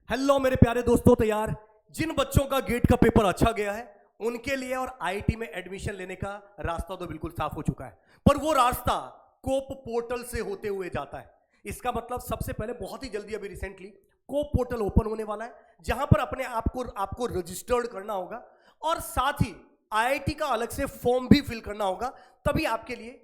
Hello मेरे प्यारे दोस्तों, तो यार जिन बच्चों का गेट का पेपर अच्छा गया है उनके लिए और आईआईटी में एडमिशन लेने का रास्ता तो बिल्कुल साफ हो चुका है। पर वो रास्ता कोप पोर्टल से होते हुए जाता है। इसका मतलब सबसे पहले बहुत ही जल्दी अभी रिसेंटली कोप पोर्टल ओपन होने वाला है, जहां पर अपने आपको रजिस्टर्ड करना होगा और साथ ही आईआईटी का अलग से फॉर्म भी फिल करना होगा, तभी आपके लिए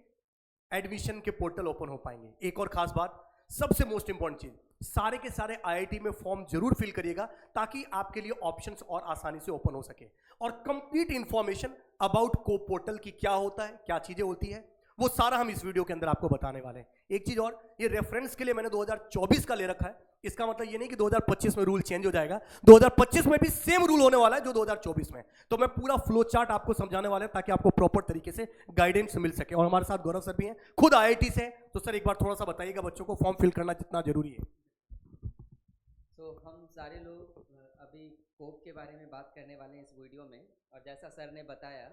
एडमिशन के पोर्टल ओपन हो पाएंगे। एक और खास बात, सबसे मोस्ट इंपॉर्टेंट चीज, सारे के सारे आईआईटी में फॉर्म जरूर फिल करिएगा ताकि आपके लिए ऑप्शंस और आसानी से ओपन हो सके। और complete information about COAP portal की क्या होता है, क्या चीजें होती है, वो सारा हम इस वीडियो के अंदर आपको बताने वाले हैं। एक चीज और, ये रेफरेंस के लिए मैंने 2024 का ले रखा है। इसका मतलब ये नहीं कि 2025 में रूल चेंज हो जाएगा, 2025 में भी सेम रूल होने वाला है जो 2024 में। तो मैं पूरा फ्लो चार्ट आपको समझाने वाला है ताकि आपको प्रॉपर तरीके से गाइडेंस मिल सके। और हमारे साथ गौरव सर भी हैं, खुद आईआईटी से। तो सर एक बार थोड़ा सा बताइएगा बच्चों को फॉर्म फिल करना कितना जरूरी है। तो हम सारे लोग अभी कोप के बारे में बात करने वाले हैं इस वीडियो में। और जैसा सर ने बताया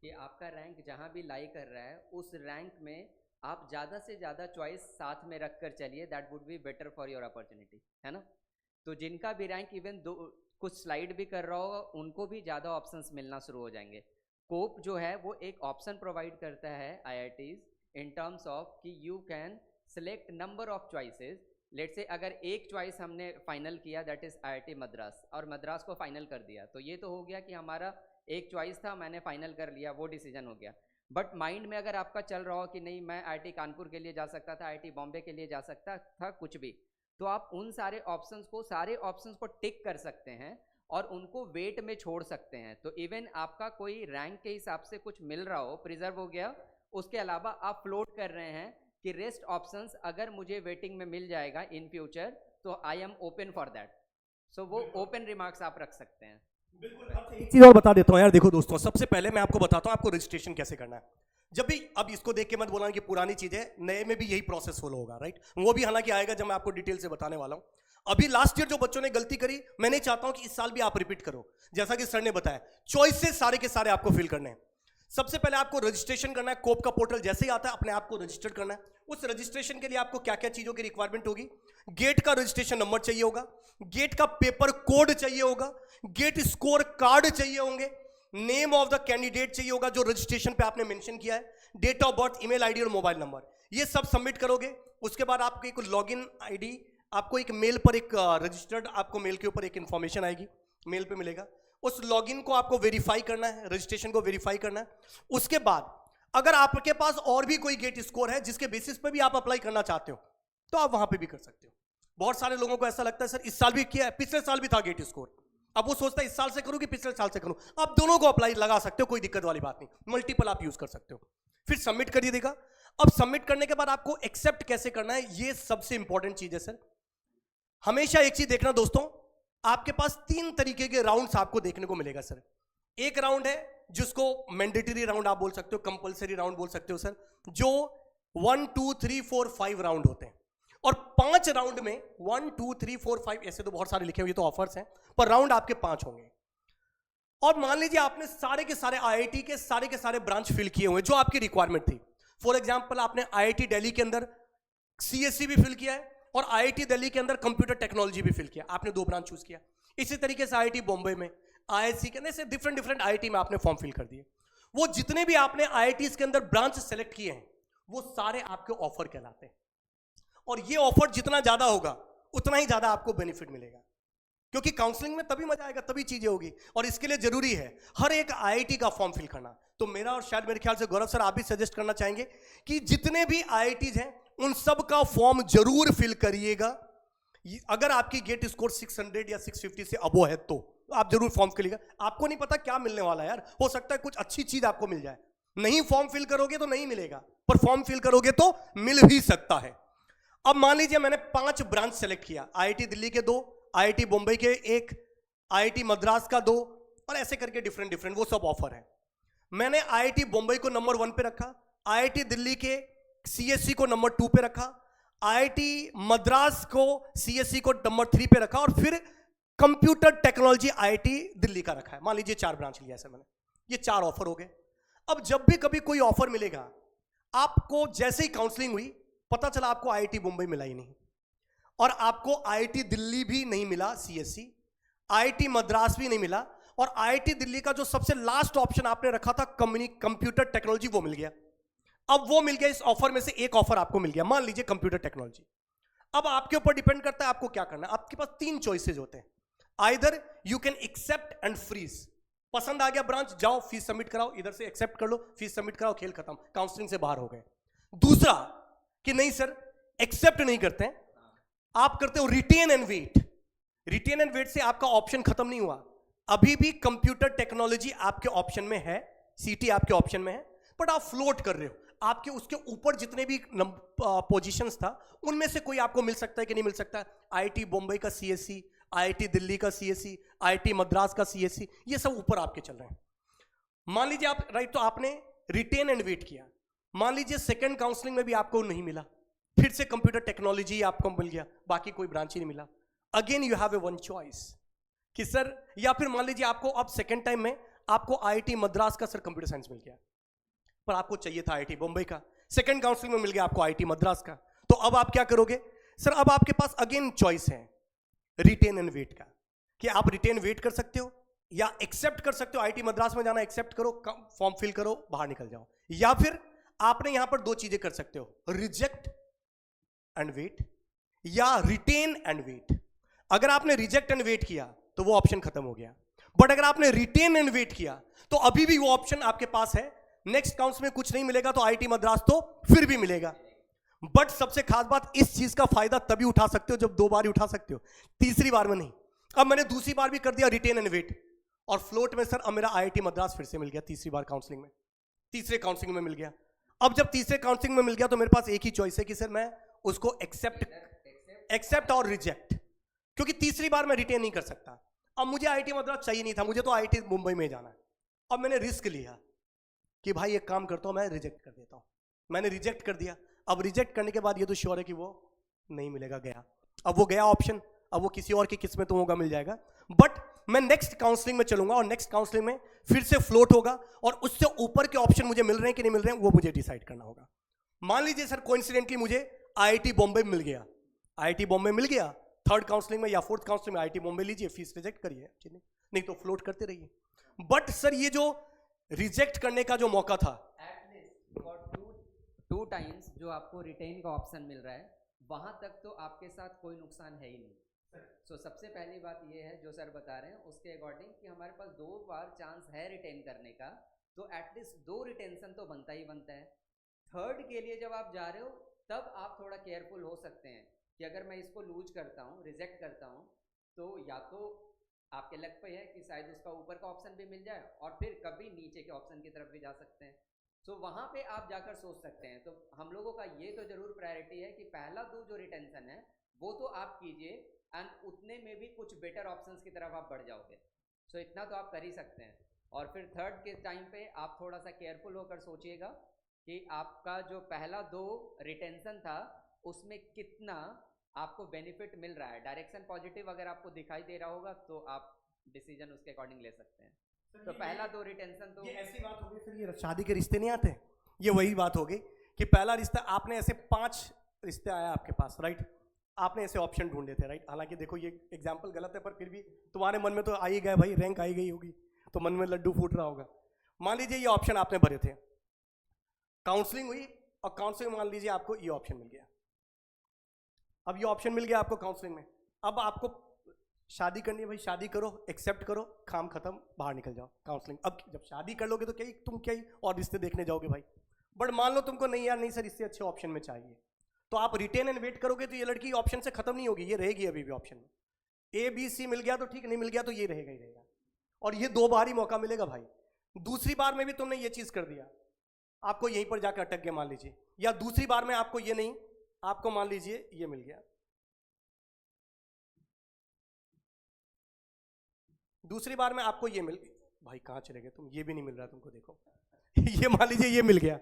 कि आपका रैंक जहाँ भी लाई कर रहा है उस रैंक में आप ज़्यादा से ज़्यादा चॉइस साथ में रख कर चलिए, that would be better for your opportunity, है ना। तो जिनका भी रैंक इवन कुछ स्लाइड भी कर रहा होगा उनको भी ज़्यादा ऑप्शंस मिलना शुरू हो जाएंगे। कोप जो है वो एक ऑप्शन प्रोवाइड करता है आईआईटीज इन टर्म्स ऑफ कि you can select number of choices. Let say अगर एक चॉइस हमने फाइनल किया दैट इज आईआईटी मद्रास, और मद्रास को फाइनल कर दिया, तो ये तो हो गया कि हमारा एक चॉइस था, मैंने फाइनल कर लिया, वो डिसीजन हो गया। बट माइंड में अगर आपका चल रहा हो कि नहीं मैं आईआईटी कानपुर के लिए जा सकता था, आईआईटी बॉम्बे के लिए जा सकता था, कुछ भी, तो आप उन सारे ऑप्शंस को टिक कर सकते हैं और उनको वेट में छोड़ सकते हैं। तो इवन आपका कोई रैंक के हिसाब से कुछ मिल रहा हो, प्रिजर्व हो गया, उसके अलावा आप फ्लोट कर रहे हैं कि रेस्ट ऑप्शंस अगर मुझे वेटिंग में मिल जाएगा इन फ्यूचर तो I am open for that. So वो ओपन रिमार्क्स आप रख सकते हैं। बिल्कुल। एक चीज और बता देता हूं यार, देखो दोस्तों, सबसे पहले मैं आपको बताता हूं आपको रजिस्ट्रेशन कैसे करना है। जब भी अब इसको देख के मत बोलना कि पुरानी चीजें, नए में भी यही प्रोसेस फॉलो होगा, राइट। वो भी हालांकि आएगा जब मैं आपको डिटेल से बताने वाला हूं। अभी लास्ट ईयर जो बच्चों ने गलती करी, मैं नहीं चाहता हूं कि इस साल भी आप रिपीट करो। जैसा कि सर ने बताया, चॉइसेस सारे के सारे आपको फिल करने हैं। सबसे पहले आपको रजिस्ट्रेशन करना है। कोप का पोर्टल जैसे ही आता है अपने आप को रजिस्टर करना है। उस रजिस्ट्रेशन के लिए आपको क्या क्या चीजों की रिक्वायरमेंट होगी, गेट का रजिस्ट्रेशन नंबर चाहिए होगा, गेट का पेपर कोड चाहिए होगा, गेट स्कोर कार्ड चाहिए होंगे, नेम ऑफ द कैंडिडेट चाहिए होगा जो रजिस्ट्रेशन पे आपने मेंशन किया है, date of birth, email ID और मोबाइल नंबर, ये सब सबमिट करोगे। उसके बाद आपको एक लॉगिन आईडी, आपको एक मेल पर एक रजिस्टर्ड आपको मेल के ऊपर एक इंफॉर्मेशन आएगी, मेल पे मिलेगा। उस लॉगिन को आपको वेरीफाई करना है, रजिस्ट्रेशन को वेरीफाई करना है। उसके बाद अगर आपके पास और भी कोई गेट स्कोर है जिसके बेसिस पे भी आप अप्लाई करना चाहते हो तो आप वहां पे भी कर सकते हो। बहुत सारे लोगों को ऐसा लगता है सर इस साल भी किया है, पिछले साल भी था गेट स्कोर, अब वो सोचता है इस साल से करूं कि पिछले साल से करूं। आप दोनों को अप्लाई लगा सकते हो, कोई दिक्कत वाली बात नहीं, मल्टीपल आप यूज कर सकते हो। फिर सबमिट करिए देगा। अब सबमिट करने के बाद आपको एक्सेप्ट कैसे करना है, ये सबसे इंपॉर्टेंट चीज है सर। हमेशा एक चीज देखना दोस्तों, आपके पास 3 तरीके के राउंड्स आपको देखने को मिलेगा सर। एक राउंड है जिसको मैंडेटरी राउंड आप बोल सकते हो, कंपलसरी राउंड बोल सकते हो सर, जो 1 2 3 4 5 राउंड होते हैं। और 5 राउंड में 1 2 3 4 5 ऐसे तो बहुत सारे लिखे हुए, तो ऑफर्स हैं, पर राउंड आपके 5 होंगे। और मान लीजिए आपने सारे के सारे आईआईटी के सारे ब्रांच फिल किए हुए जो आपकी रिक्वायरमेंट थी। फॉर एग्जाम्पल आपने आईआईटी दिल्ली के अंदर सीएससी भी फिल किया है और आईआईटी दिल्ली के अंदर कंप्यूटर टेक्नोलॉजी भी फिल किया, आपने 2 ब्रांच चूज किया। इसी तरीके से आईआईटी बॉम्बे में, आईआईसी के अंदर से डिफरेंट आईआईटी में आपने फॉर्म फिल कर दिए। वो जितने भी आपने आईआईटीज के अंदर ब्रांच सेलेक्ट किए हैं वो सारे आपके ऑफर कहलाते हैं। और ये ऑफर जितना ज्यादा होगा उतना ही ज्यादा आपको बेनिफिट मिलेगा, क्योंकि काउंसलिंग में तभी मजा आएगा, तभी चीजें होगी। और इसके लिए जरूरी है हर एक आईआईटी का फॉर्म फिल करना। तो मेरा और शायद मेरे ख्याल से गौरव सर आप भी सजेस्ट करना चाहेंगे कि जितने भी आईआईटीज हैं उन सब का फॉर्म जरूर फिल करिएगा। अगर आपकी गेट स्कोर 600 या 650 से अबो है तो आप जरूर फॉर्म करिएगा। आपको नहीं पता क्या मिलने वाला है यार, हो सकता है कुछ अच्छी चीज आपको मिल जाए। नहीं फॉर्म फिल करोगे तो नहीं मिलेगा, पर फॉर्म फिल करोगे तो मिल भी सकता है। अब मान लीजिए मैंने 5 ब्रांच सेलेक्ट किया, आईआईटी दिल्ली के 2, आईआईटी बॉम्बे के 1, आईआईटी मद्रास का 2, और ऐसे करके डिफरेंट वो सब ऑफर है। मैंने आईआईटी बॉम्बे को नंबर 1 पे रखा, आईआईटी दिल्ली के सीएससी को नंबर 2 पे रखा, आईआईटी मद्रास को सीएससी को नंबर 3 पे रखा, और फिर कंप्यूटर टेक्नोलॉजी आईआईटी दिल्ली का रखा है। मान लीजिए 4 ब्रांच लिया है मैंने, ये 4 ऑफर हो गए। अब जब भी कभी कोई ऑफर मिलेगा, आपको जैसे ही काउंसलिंग हुई पता चला आपको आईआईटी मुंबई मिला ही नहीं, और आपको आईआईटी दिल्ली भी नहीं मिला, सीएससी, आईआईटी मद्रास भी नहीं मिला, और आईआईटी दिल्ली का जो सबसे लास्ट ऑप्शन आपने रखा था कंप्यूटर टेक्नोलॉजी, वो मिल गया। अब वो मिल गया, इस ऑफर में से एक ऑफर आपको मिल गया, मान लीजिए कंप्यूटर टेक्नोलॉजी। अब आपके ऊपर डिपेंड करता है आपको क्या करना है। आपके पास 3 चॉइसेस होते हैं, either you can accept and freeze, पसंद आ गया ब्रांच, जाओ फीस सबमिट कराओ, इधर से एक्सेप्ट कर लो, फीस सबमिट कराओ, खेल खत्म, काउंसलिंग से बाहर हो गए। दूसरा कि नहीं सर, एक्सेप्ट नहीं करते हैं, आप करते हो retain and wait. Retain and wait से आपका ऑप्शन खत्म नहीं हुआ, अभी भी कंप्यूटर टेक्नोलॉजी आपके ऑप्शन में है, सीटी आपके ऑप्शन में है, बट आप फ्लोट कर रहे हो। आपके उसके ऊपर जितने भी पोजीशंस था उनमें से कोई आपको मिल सकता है कि नहीं मिल सकता है। आईआईटी बॉम्बे का सीएससी, आईआईटी दिल्ली का सीएससी, आईआईटी मद्रास का सीएससी, ये सब ऊपर आपके चल रहे हैं। मान लीजिए आप राइट, तो आपने रिटेन एंड वेट किया, मान लीजिए सेकंड काउंसलिंग में भी आपको नहीं मिला, फिर से कंप्यूटर टेक्नोलॉजी आपको मिल गया, बाकी कोई ब्रांच ही नहीं मिला। Again you have a one choice कि सर, या फिर मान लीजिए आपको अब सेकंड टाइम में आपको आईआईटी मद्रास का सर कंप्यूटर साइंस मिल गया, पर आपको चाहिए था आईआईटी बॉम्बे का, सेकंड काउंसलिंग में मिल गया आपको आईआईटी मद्रास का, तो अब आप क्या करोगे सर? अब आपके पास अगेन चॉइस है रिटेन एंड वेट का, कि आप रिटेन वेट कर सकते हो या एक्सेप्ट कर सकते हो। आईआईटी मद्रास में जाना, एक्सेप्ट करो, फॉर्म फिल करो, बाहर निकल जाओ। या फिर आपने यहां पर 2 चीजें कर सकते हो, रिजेक्ट एंड वेट या रिटेन एंड वेट। अगर आपने रिजेक्ट एंड वेट किया तो वो ऑप्शन खत्म हो गया, बट अगर आपने रिटेन एंड वेट किया तो अभी भी वो ऑप्शन आपके पास है। नेक्स्ट काउंट्स में कुछ नहीं मिलेगा तो आईआईटी मद्रास तो फिर भी मिलेगा, बट सबसे खास बात, इस चीज का फायदा तभी उठा सकते हो जब 2 बार ही उठा सकते हो, तीसरी बार में नहीं। अब मैंने दूसरी बार भी कर दिया रिटेन एंड वेट, और फ्लोट में सर अब मेरा आईआईटी मद्रास फिर से मिल गया, तीसरी बार काउंसलिंग में, तीसरे काउंसलिंग में मिल गया। अब जब तीसरे काउंसलिंग में मिल गया तो मेरे पास एक ही चॉइस है कि सर मैं उसको एक्सेप्ट और रिजेक्ट, क्योंकि तीसरी बार मैं रिटेन नहीं कर सकता। अब मुझे आईआईटी मद्रास चाहिए नहीं था, मुझे तो आईआईटी मुंबई में जाना है। अब मैंने रिस्क लिया कि भाई एक काम करता हूं, मैं रिजेक्ट कर देता हूं। मैंने रिजेक्ट कर दिया, अब रिजेक्ट करने के बाद ये तो श्योर है कि वो नहीं मिलेगा, गया। अब वो गया ऑप्शन, अब वो किसी और की किस्मत होगा, मिल जाएगा। बट मैं नेक्स्ट काउंसलिंग में चलूंगा और नेक्स्ट काउंसलिंग में फिर से फ्लोट होगा, और उससे ऊपर के ऑप्शन मुझे मिल रहे हैं कि नहीं मिल रहे हैं वो मुझे डिसाइड करना होगा। मान लीजिए सर कोइंसिडेंटली मुझे आईआईटी बॉम्बे मिल गया, आईआईटी बॉम्बे मिल गया, थर्ड काउंसलिंग में या फोर्थ काउंसलिंग में आईआईटी बॉम्बे लीजिए, फीस रिजेक्ट करिए, नहीं तो फ्लोट करते रहिए। बट सर ये जो रिजेक्ट करने का जो मौका था, एटलीस्ट फॉर टू टाइम्स जो आपको रिटेन का ऑप्शन मिल रहा है, वहां तक तो आपके साथ कोई नुकसान है ही नहीं। सो सबसे पहली बात ये है जो सर बता रहे हैं उसके अकॉर्डिंग कि हमारे पास 2 बार चांस है रिटेन करने का, तो एटलीस्ट 2 रिटेंशन तो बनता ही बनता है। थर्ड के लिए जब आप जा रहे हो तब आप थोड़ा केयरफुल हो सकते हैं कि अगर मैं इसको लूज करता हूँ, रिजेक्ट करता हूँ, तो या तो आपके लक पे है कि शायद उसका ऊपर का ऑप्शन भी मिल जाए और फिर कभी नीचे के ऑप्शन की तरफ भी जा सकते हैं। सो वहाँ पे आप जाकर सोच सकते हैं। तो हम लोगों का ये तो जरूर प्रायोरिटी है कि पहला 2 जो रिटेंशन है वो तो आप कीजिए, एंड उतने में भी कुछ बेटर ऑप्शंस की तरफ आप बढ़ जाओगे। सो इतना तो आप कर ही सकते हैं। और फिर थर्ड के टाइम पे आप थोड़ा सा केयरफुल होकर सोचिएगा कि आपका जो पहला 2 रिटेंशन था उसमें कितना आपको बेनिफिट मिल रहा है। डायरेक्शन पॉजिटिव अगर आपको दिखाई दे रहा होगा तो आप डिसीजन उसके अकॉर्डिंग ले सकते हैं। तो पहला 2 रिटेंशन तो ये ऐसी बात हो गई सर, ये शादी के रिश्ते नहीं आते, ये वही बात हो गई कि पहला रिश्ता आपने ऐसे 5 रिश्ते आया आपके पास, राइट, आपने ऐसे ऑप्शन ढूंढे थे, राइट। हालांकि देखो ये एग्जांपल गलत है, पर फिर भी तुम्हारे मन में तो आ ही गए भाई, रैंक आई गई होगी तो मन में लड्डू फूट रहा होगा। मान लीजिए ये ऑप्शन आपने भरे थे, काउंसलिंग हुई और काउंसलिंग मान लीजिए आपको ये ऑप्शन मिल गया। अब ये ऑप्शन मिल गया आपको काउंसलिंग में, अब आपको शादी करनी है, भाई शादी करो, एक्सेप्ट करो, काम खत्म, बाहर निकल जाओ काउंसलिंग। अब जब शादी कर लोगे तो क्या तुम क्या ही और रिश्ते देखने जाओगे भाई। बट मान लो तुमको नहीं यार, नहीं सर इससे अच्छे ऑप्शन में चाहिए, तो आप रिटेन एंड वेट करोगे तो ये लड़की ऑप्शन से खत्म नहीं होगी, ये रहेगी अभी भी ऑप्शन में। ए बी सी मिल गया तो ठीक, नहीं मिल गया तो ये रहेगा ही रहेगा, और ये 2 बार ही मौका मिलेगा भाई। दूसरी बार में भी तुमने ये चीज कर दिया, आपको यहीं पर जाकर अटक गया मान लीजिए, या दूसरी बार में आपको ये नहीं, आपको मान लीजिए ये मिल गया, दूसरी बार में आपको ये मिल, भाई कहां चले गए तुम, ये भी नहीं मिल रहा तुमको, देखो ये मान लीजिए ये मिल गया,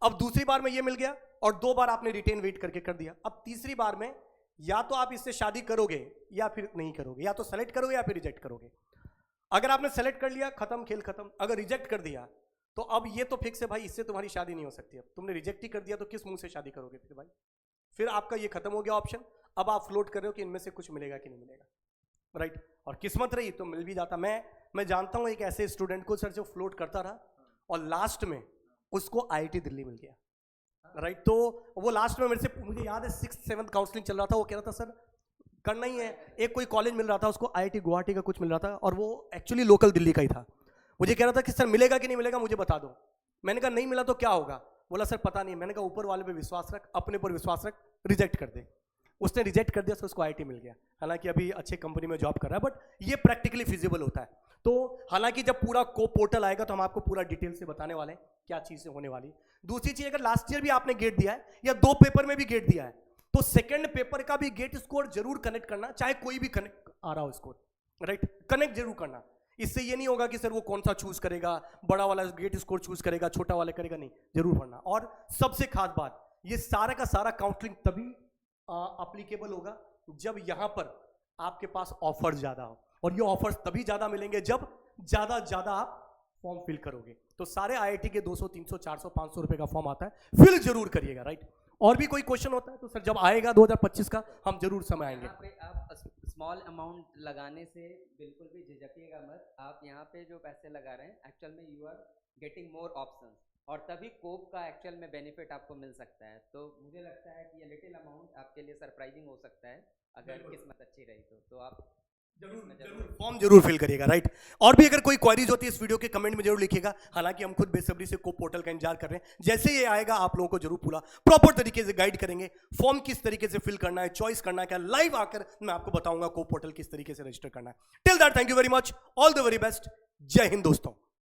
अब दूसरी बार में ये मिल गया और 2 बार आपने रिटेन वेट करके कर दिया। अब तीसरी बार में या तो आप इससे शादी करोगे या फिर नहीं करोगे, या तो सेलेक्ट करोगे या फिर रिजेक्ट करोगे। अगर आपने सेलेक्ट कर लिया, खत्म खेल खत्म। अगर रिजेक्ट कर दिया तो अब ये तो फिक्स है भाई, इससे तुम्हारी शादी नहीं हो सकती। अब तुमने रिजेक्ट ही कर दिया तो किस मुंह से शादी करोगे फिर भाई, फिर आपका ये खत्म हो गया ऑप्शन। अब आप फ्लोट कर रहे हो कि इनमें से कुछ मिलेगा कि नहीं मिलेगा, राइट। और किस्मत रही तो मिल भी जाता। मैं जानता हूँ एक ऐसे स्टूडेंट को सर जो फ्लोट करता रहा और लास्ट में उसको IIT दिल्ली मिल गया, राइट। तो वो लास्ट में मेरे से, मुझे याद है 6th-7th काउंसलिंग चल रहा था, वो कह रहा था सर करना ही है। एक कोई कॉलेज मिल रहा था उसको, IIT गुवाहाटी का कुछ मिल रहा था, और वो एक्चुअली लोकल दिल्ली का ही था। मुझे कह रहा था कि सर मिलेगा कि नहीं मिलेगा मुझे बता दो। मैंने कहा नहीं मिला तो क्या होगा? बोला सर पता नहीं। मैंने कहा ऊपर वाले पे विश्वास रख, अपने पर विश्वास रख, रिजेक्ट कर दे। उसने रिजेक्ट कर दिया, तो उसको IIT मिल गया। हालांकि अभी अच्छे कंपनी में जॉब कर रहा है, बट ये प्रैक्टिकली फिजिबल होता है। तो हालांकि जब पूरा को पोर्टल आएगा तो हम आपको पूरा डिटेल से बताने वाले हैं क्या चीजें होने वाली। दूसरी चीज, अगर लास्ट ईयर भी आपने गेट दिया है या 2 पेपर में भी गेट दिया है, तो सेकंड पेपर का भी गेट स्कोर जरूर कनेक्ट करना, चाहे कोई भी कनेक्ट आ रहा हो स्कोर, राइट। कनेक्ट जरूर करना। इससे ये नहीं होगा कि सर वो कौन सा चूज करेगा, बड़ा वाला गेट स्कोर चूज करेगा, छोटा वाला करेगा, नहीं, जरूर पढ़ना। और सबसे खास बात, ये सारा का सारा काउंसलिंग तभी अप्लीकेबल होगा जब यहां पर आपके पास ऑफर ज्यादा हो, और ये ऑफर्स तभी ज्यादा मिलेंगे जब ज्यादा आप फॉर्म फिल करोगे। तो सारे IIT के 200, 300, 400, 500 रुपए का फॉर्म आता है, फिल जरूर करिएगा, राइट। और भी कोई क्वेश्चन होता है तो सर जब आएगा 2025 का हम जरूर समय आएंगे। यहाँ पे आप स्मॉल अमाउंट लगाने से बिल्कुल भी झिझकिएगा मत। आप यहाँ पे जो पैसे लगा रहे हैं, एक्चुअल में you are getting more options, और तभी कोप का एक्चुअल में बेनिफिट आपको मिल सकता है। तो मुझे लगता है कि ये लिटिल अमाउंट आपके लिए सरप्राइजिंग हो सकता है अगर किस्मत अच्छी रही तो आप जरूर फॉर्म जरूर फिल करिएगा, राइट। और भी अगर कोई क्वेरीज होती है इस वीडियो के कमेंट में जरूर लिखिएगा। हालांकि हम खुद बेसब्री से कोप पोर्टल का इंतजार कर रहे हैं। जैसे ये आएगा आप लोगों को जरूर पूरा प्रॉपर तरीके से गाइड करेंगे, फॉर्म किस तरीके से फिल करना है, चॉइस करना है क्या, लाइव आकर मैं आपको बताऊंगा कोप पोर्टल किस तरीके से रजिस्टर करना है। Till that, thank you very much, all the very best, जय हिंद दोस्तों।